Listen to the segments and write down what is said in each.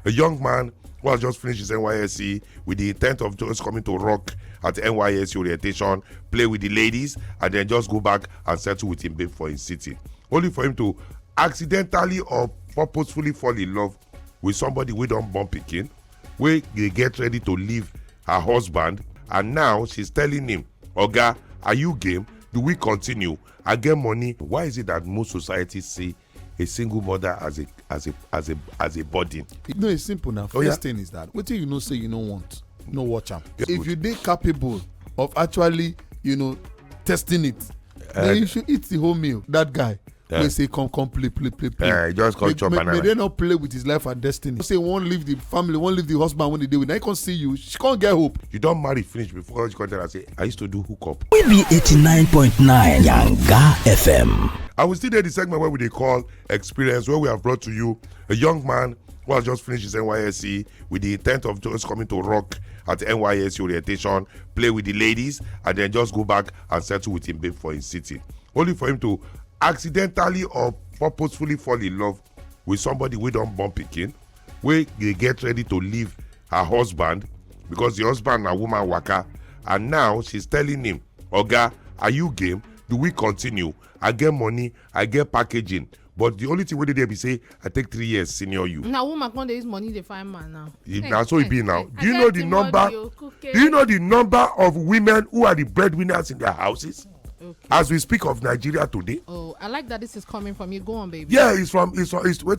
a young man who has just finished his NYSC with the intent of just coming to rock at NYSC orientation, play with the ladies, and then just go back and settle with him babe for his city. Only for him to accidentally or purposefully fall in love with somebody we don't born pikin, where they get ready to leave her husband, and now she's telling him, Oga, are you game? Do we continue? I get money. Why is it that most societies see a single mother as a burden? No, it's simple now. First thing is that what you know say you don't want, no watch am. If you dey capable of actually, testing it, then you should eat the whole meal. That guy will say come play. Just come chop banana. May they not play with his life and destiny. Say won't leave the family, won't leave the husband when they do it. Now he can't see you. She can't get hope. You don't marry finish before you come tell her say I used to do hookup. We be 89.9 Yanga FM. I will still do the segment where they call Experience, where we have brought to you a young man who has just finished his NYSC with the intent of just coming to rock at NYSC orientation, play with the ladies, and then just go back and settle with him babe for his city. Only for him to accidentally or purposefully fall in love with somebody we don't born pikin, where they get ready to leave her husband because the husband and woman waka, and now she's telling him, Oga, are you game? Do we continue? I get money, I get packaging, but the only thing we dey be say I take 3 years senior you. Now woman can't use money to find man now. Now so it be now. Do you know the number? Do you know the number of women who are the breadwinners in their houses? Okay. As we speak of Nigeria today. Oh, I like that this is coming from you. Go on, baby. Yeah, it's what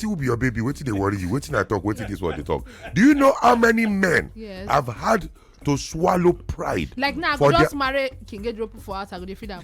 will be your baby? What they worry you? What I talk? What this what they talk? Do you know how many men have had to swallow pride? Like now, I just marry King Ejiro for us. I go to feed them.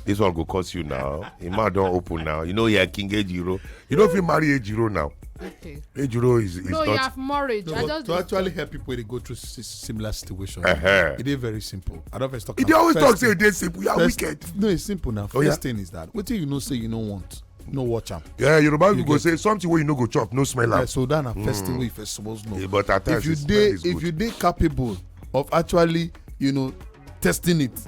This one go cost you now. The mouth don't open now. You know, yeah, King Ejiro. You don't feel marry Ejiro now. Okay. Ejiro is no, not. You have marriage. No, to actually help people when they go through similar situations. It is very simple. I don't talk. They always talk say it is simple. You are wicked. No, it's simple now. First thing is that what you know say you don't want, no watch am. Yeah, Yoruba people go say something where you no go chop, no smell am. So that na first thing we first suppose know. Yeah, but at times if you dey capable of actually, testing it,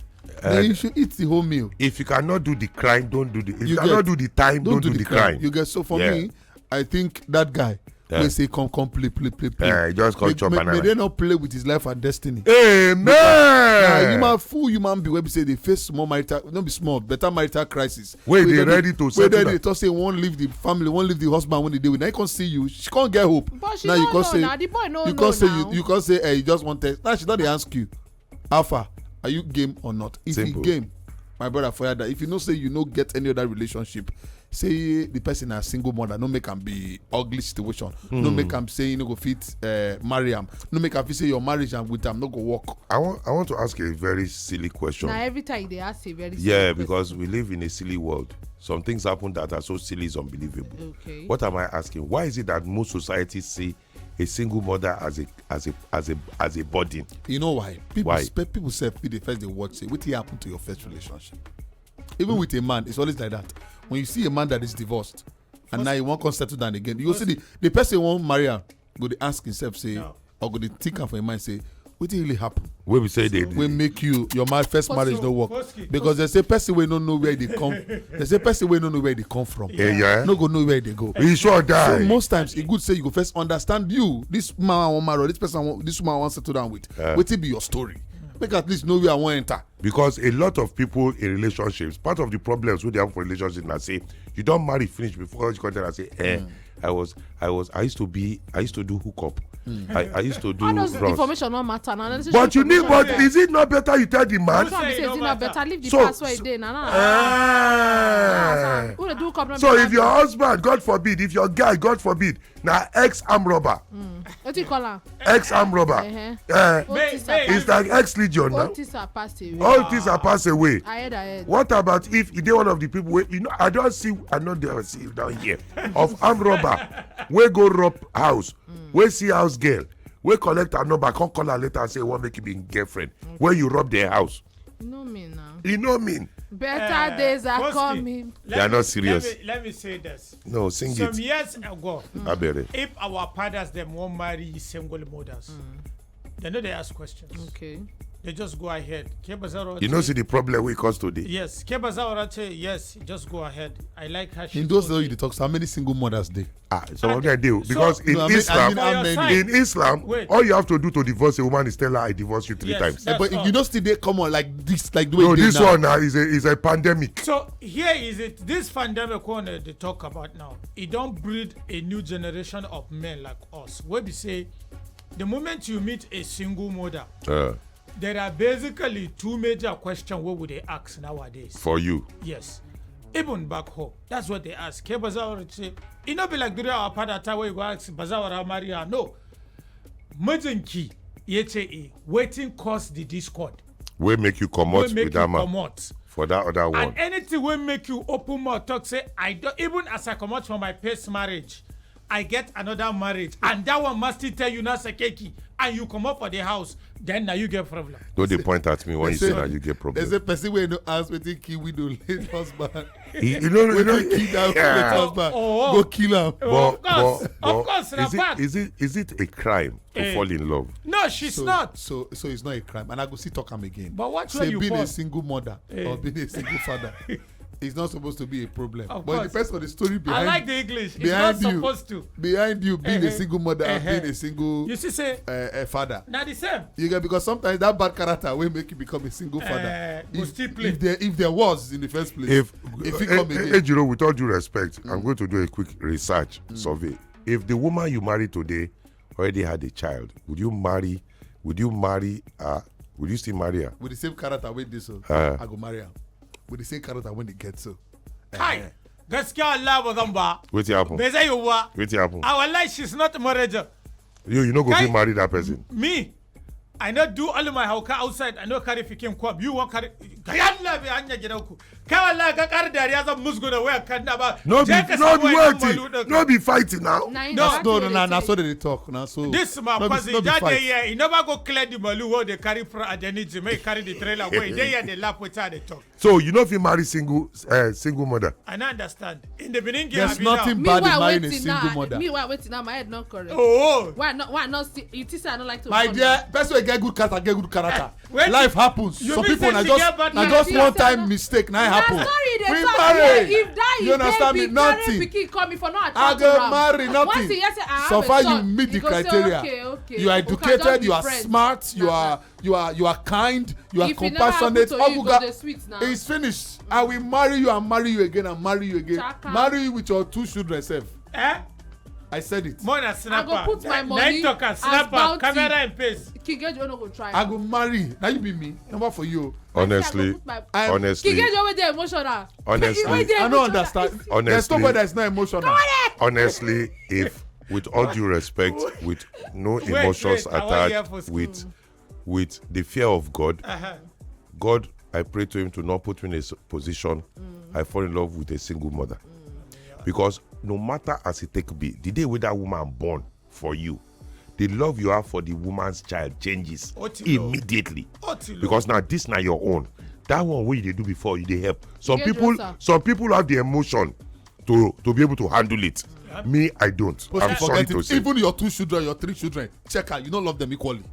then you should eat the whole meal. If you cannot do the crime, don't do the. If you cannot do the time, don't do the crime. You get so for me, I think that guy will say come play. Just come chop banana. May they not play with his life and destiny. Amen. Human be where we say they face small marital, not be small, better marital crisis. Wait, they ready to settle. Where they talk say won't leave the family, won't leave the husband when they do it. Now you can't see you. She can't get hope. But she now you can't say. Now the boy no you can't say now. You can't say you just want test. Now she don't ask you, Alpha, are you game or not? If you game, my brother for that. If you know say you no get any other relationship, say the person a single mother, no make am be ugly situation. No make am say you no go fit marry am. No make am feel say your marriage and with am no go work. I want to ask a very silly question. Now every time they ask a very silly question. Because we live in a silly world. Some things happen that are so silly it's unbelievable. Okay. What am I asking? Why is it that most societies see a single mother as a burden? You know why? People say the first they watch say what happened to your first relationship. Even with a man, it's always like that. When you see a man that is divorced and now you won't come settle down again, you go see the person won't marry her, go to ask himself, say, or go to think for your mind, say, what did really happen? When we say we make your first marriage don't work. Because they say person we don't know where they come. They say person we don't know where they come from. No go know where they go. We sure die. So most times it's good say you go first understand you. This man I want marry, this woman I want settle down with. What will be your story? Make at least know where I want to enter. Because a lot of people in relationships, part of the problems with they have for relationships, now say you don't marry finish before you come there and say, I used to do hookup. I used to do. How does information not matter now? But is it not better you tell the man? Is it not better? Leave the password there. So if your husband, God forbid, if your guy, God forbid, now ex-arm robber. What do you call her? Ex-arm robber. It's like ex-legion now. All things are passed away. I heard. What about if he did one of the people I don't see down here of armed robber we go rob house, we see house girl, we collect her number, come call her later and say what make you be girlfriend. When you rob their house. You know me now. You know me. Better days are coming. They are not serious. Let me say this. No, sing Some it. Some years ago, if our fathers them won't marry single mothers, they know they ask questions. Okay. they just go ahead. You know, see the problem we cause today. Yes, Kebazawarache, yes, just go ahead. I like her. In those days, you talk. So how many single mothers they? Some of them do because in Islam, in Islam, all you have to do to divorce a woman is tell her I divorce you 3 times. But if you don't still they come on like this, like the way this now. one now is a pandemic. So here is it. This pandemic one they talk about now. It don't breed a new generation of men like us. Where we say, the moment you meet a single mother, there are basically 2 major questions. What would they ask nowadays? For you, yes. Even back home, that's what they ask. Ke Bazawara say, it not be like during our part that time where you go ask Bazawara Maria. No. Majinki, yeche waiting cause the discord. We make you come out with that man for that other one. And anything will make you open mouth talk say, I don't, even as I come out from my first marriage, I get another marriage, and that one must still tell you not sekeki, and you come up for the house, then now you get problem. Don't they point at me when you say now you get problem? There's a person where no ask wetin kill widow late husband. You know, kill that late husband. Go kill him. Of course, is it a crime to fall in love? No, she's not. So it's not a crime, and I go see talk him again. But what say when you being fall? a single mother or being a single father. It's not supposed to be a problem. Of but it course. depends on the story behind. I like the English. It's not supposed to. Behind you being a single mother and being a single you see, say, father. not the same. You get, because sometimes that bad character will make you become a single father. If there was in the first place. If he come again. Ejiro, with all due respect, I'm going to do a quick research survey. If the woman you marry today already had a child, would you still marry her? With the same character with this, I go marry her. With the same character when they get so. Hi. Gaskiya Allah ba zan ba. Wetin happen? Bai zai yiwu ba. Wetin happen? Wallahi she's not marriage. You no go fit marry that person. Me, I not do all my hauka outside. I no carry fikin kwam. You want carry. Ga Allah bai hanya gidanku. Kai wallahi ka kar dariya zan musgo da waya kan da ba. No be fighting now. No, so they talk. Now so. This my cousin, that day here, he never go clear the malu where they carry from Adeniji, may carry the trailer where they hear the lap with her they talk. So you know if you marry single mother. I don't understand. In the beginning, there's nothing bad in marrying a single mother. Me why waiting now? My head not correct. Oh. Why not? You think I don't like to. My dear, person will get good character. Life happens. Some people are just one time mistake. Now happen. We marry. If that you understand me? Nothing. I go marry nothing. So far you meet the criteria. You are educated. You are smart. You are kind. You are compassionate. It's finished. I will marry you and marry you again and marry you again. Marry you with your 2 children self. I said it. More than snapper. I go put my money as snapper, camera and face. Kigejo no go try. I go marry. Now you be me. Number for you. Honestly. Kigejo with the emotional. Honestly. I don't understand. Honestly. There's nobody that's not emotional. Honestly, if with all due respect, with no emotions attached, with the fear of God, God, I pray to him to not put me in a position I fall in love with a single mother. Because no matter as it take be, the day with that woman born for you, the love you have for the woman's child changes immediately. Because now this now your own. That one what you do before you they help. Some people have the emotion to be able to handle it. Me, I don't. I'm sorry to say. Even your 2 children, your 3 children, check out. You don't love them equally.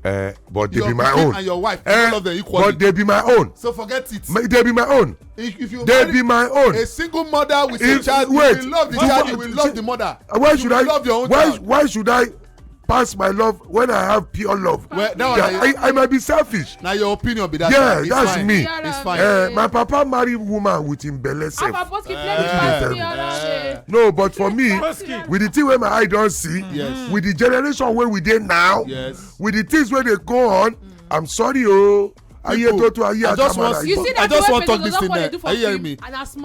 But they be my own. And your wife, you don't love them equally. But they be my own. So forget it. They be my own. If you they be my own. A single mother with a child, you will love the child, you will love the mother. Why should I love your own child? Why should I pass my love when I have pure love? Well, I might be selfish. Now your opinion be that. Yeah, that's fine. Me. It's fine. My papa married woman with him belle self. No, but for me, with the thing where my eye don't see, with the generation where we did now, with the things where they go on, I'm sorry, I just want to talk this thing there. Are you hearing me?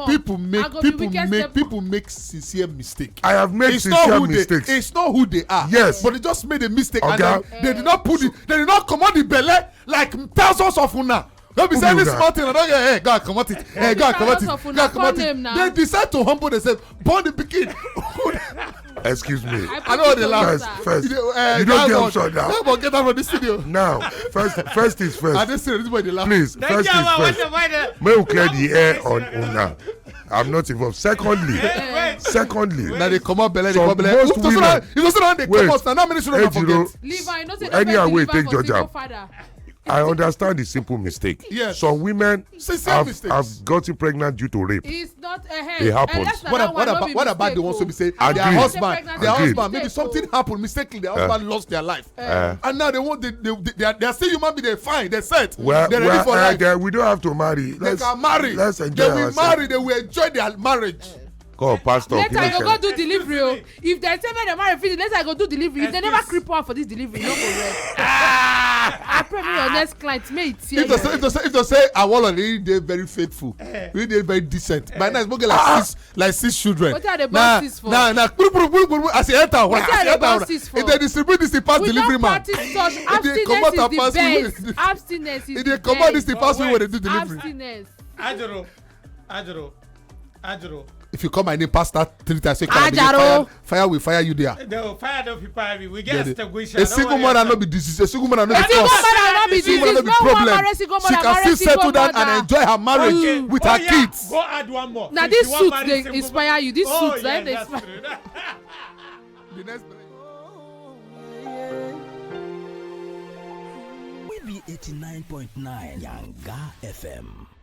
People make sincere mistake. I have made sincere mistakes. It's not who they are. Yes. But they just made a mistake. And they did not they did not come out the belly like thousands of una. Don't be saying this small thing. I don't get, hey, God, come out it. Hey, God, come out it. God, come out it. They decide to humble themselves. Born the pikin. Excuse me. I know they laugh. First. You don't get upset now. Never get out of this studio. Now, first is first. I just say this boy they laugh. Please, first is first. May we clear the air on Una. I'm not involved. Secondly, now they come up belly, they come belly. Most women. It doesn't they come up. Now many children forget. Anyhow, wait, take Georgia. I understand the simple mistake. Yes. Some women Sincere have gotten pregnant due to rape. It's not It happens. What about the ones who be say Agreed. their Agreed. husband, maybe something happened mistakenly, their husband lost their life, and now they are still human being. They're fine. They're set. They're ready for life. We don't have to marry. They can marry. Let's enjoy They will ourselves. marry. They will enjoy their marriage. God, pastor. Later you go do delivery o. If they say make dem marry finish, later I go do delivery. If they never creep out for this delivery, you no go rest. I pray me your next client may it tear you. If they say Awolo really dey very faithful, really dey very decent. By now it's get like six children. What are the bosses for? Nah. As he enter, What are the bosses for? if they distribute this, the pass We delivery don't man. practice such. Abstinence is the best. Abstinence is If the they best. come out this, the pass when they do delivery. Abstinence. Ajaro. If you call my name past that 3 times, say Ajaro. fire will fire you there. The fire don't people. We get extinguisher. A single mother not be disease. A single mother not be A single cause. mother not be A single mother disease. not be No one problem. marry single She mother, can marry still settle single down mother. and enjoy her marriage with her kids. Go add one more. Now If this you want suit marry they single inspire you. This Oh, suit yeah, they that's inspire. true. The next We be 89.9 Yanga FM.